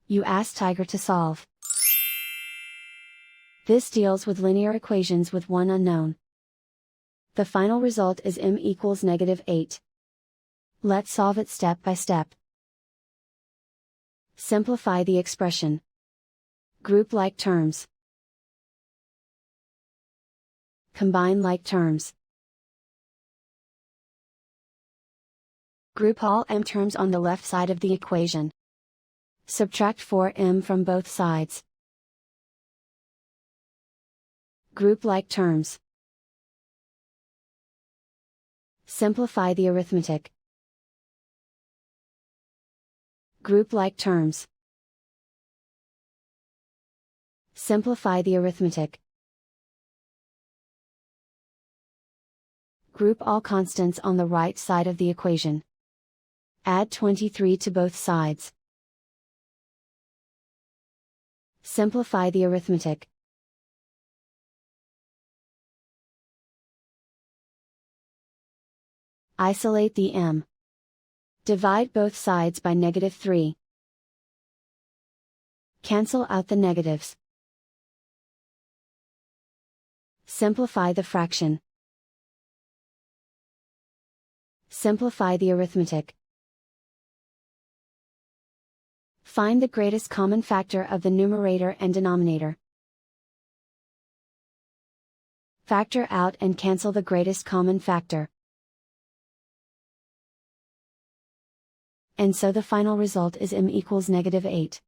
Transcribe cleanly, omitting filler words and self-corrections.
You ask Tiger to solve. This deals with linear equations with one unknown. The final result is m equals -8. Let's solve it step by step. Simplify the expression. Group like terms. Combine like terms. Group all m terms on the left side of the equation. Subtract 4m from both sides. Group like terms. Simplify the arithmetic. Group like terms. Simplify the arithmetic. Group all constants on the right side of the equation. Add 23 to both sides. Simplify the arithmetic. Isolate the m. Divide both sides by -3. Cancel out the negatives. Simplify the fraction. Simplify the arithmetic. Find the greatest common factor of the numerator and denominator. Factor out and cancel the greatest common factor. And so the final result is m equals -8.